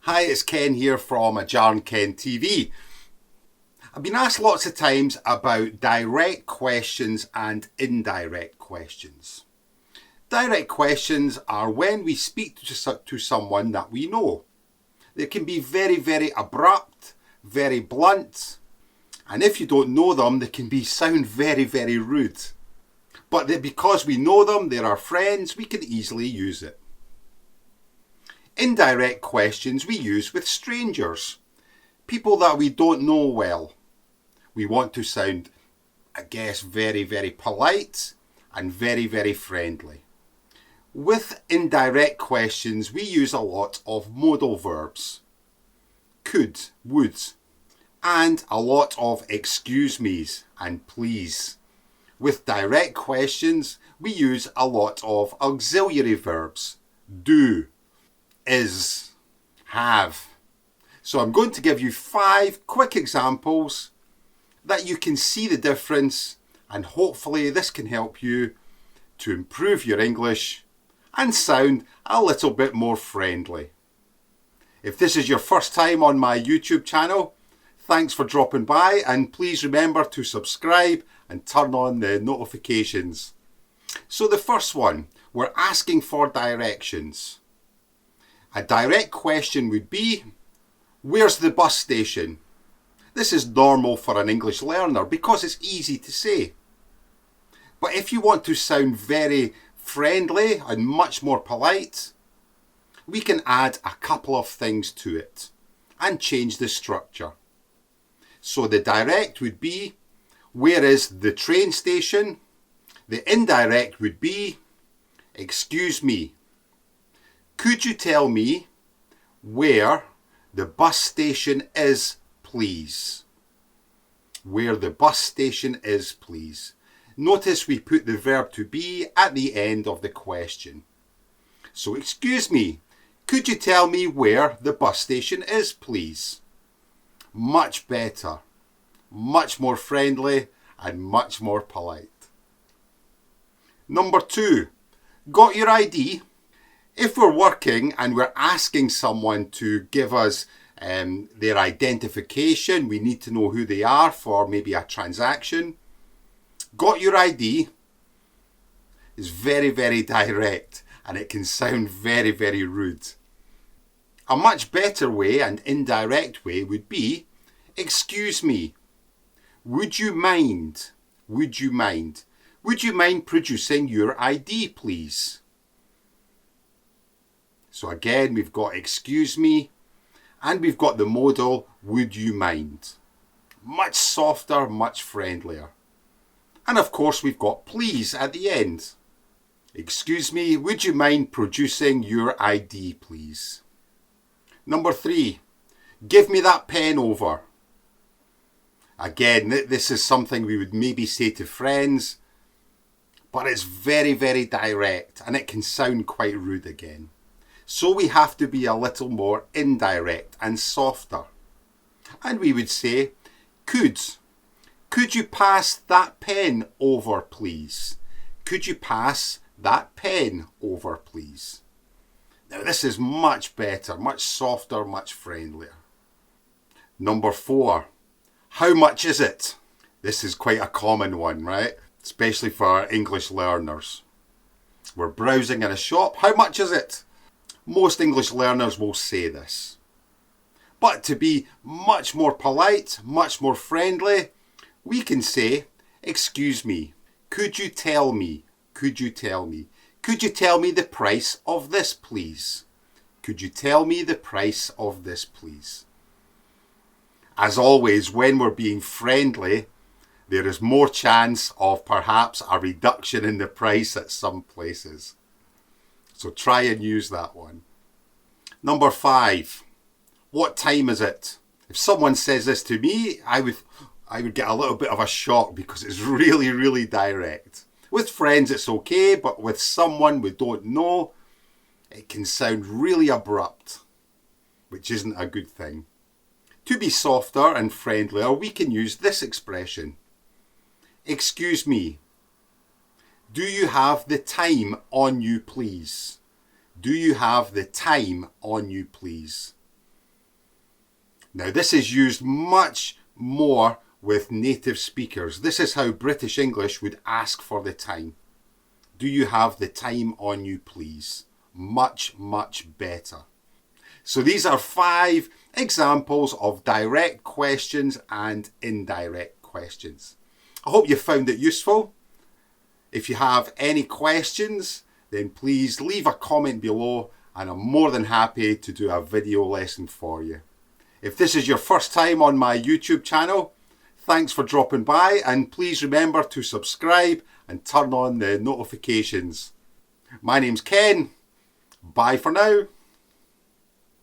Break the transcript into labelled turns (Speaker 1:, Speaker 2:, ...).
Speaker 1: Hi, it's Ken here from Ajar Ken TV. I've been asked lots of times about direct questions and indirect questions. Direct questions are when we speak to someone that we know. They can be very, very abrupt, very blunt, and if you don't know them, they can sound very, very rude. But because we know them, they're our friends, we can easily use it. Indirect questions we use with strangers, people that we don't know well. We want to sound, very, very polite and very, very friendly. With indirect questions, we use a lot of modal verbs. Could, would, and a lot of excuse me's and please. With direct questions, we use a lot of auxiliary verbs. Do, is, have. So I'm going to give you 5 quick examples that you can see the difference, and hopefully this can help you to improve your English and sound a little bit more friendly. If this is your first time on my YouTube channel, thanks for dropping by, and please remember to subscribe and turn on the notifications. So the first one, we're asking for directions. A direct question would be, where's the bus station? This is normal for an English learner because it's easy to say. But if you want to sound very friendly and much more polite, we can add a couple of things to it and change the structure. So the direct would be, where is the train station? The indirect would be, excuse me, could you tell me where the bus station is, please? Where the bus station is, please. Notice we put the verb to be at the end of the question. So, excuse me, could you tell me where the bus station is, please? Much better, much more friendly, and much more polite. Number 2, got your ID? If we're working and we're asking someone to give us their identification, we need to know who they are for maybe a transaction. Got your ID is very, very direct, and it can sound very, very rude. A much better way and indirect way would be, excuse me, would you mind? Would you mind? Would you mind producing your ID, please? So again, we've got excuse me, and we've got the modal, would you mind? Much softer, much friendlier. And of course, we've got please at the end. Excuse me, would you mind producing your ID, please? Number 3, give me that pen over. Again, this is something we would maybe say to friends, but it's very, very direct, and it can sound quite rude again. So we have to be a little more indirect and softer. And we would say, could you pass that pen over, please? Could you pass that pen over, please? Now this is much better, much softer, much friendlier. Number 4, how much is it? This is quite a common one, right? Especially for English learners. We're browsing in a shop, how much is it? Most English learners will say this. But to be much more polite, much more friendly, we can say, excuse me, could you tell me, could you tell me, could you tell me the price of this, please? Could you tell me the price of this, please? As always, when we're being friendly, there is more chance of perhaps a reduction in the price at some places. So try and use that one. Number 5, what time is it? If someone says this to me, I would get a little bit of a shock because it's really, really direct. With friends it's okay, but with someone we don't know, it can sound really abrupt, which isn't a good thing. To be softer and friendlier, we can use this expression. Excuse me, do you have the time on you, please? Do you have the time on you, please? Now, this is used much more with native speakers. This is how British English would ask for the time. Do you have the time on you, please? Much, much better. So these are 5 examples of direct questions and indirect questions. I hope you found it useful. If you have any questions, then please leave a comment below and I'm more than happy to do a video lesson for you. If this is your first time on my YouTube channel, thanks for dropping by, and please remember to subscribe and turn on the notifications. My name's Ken. Bye for now.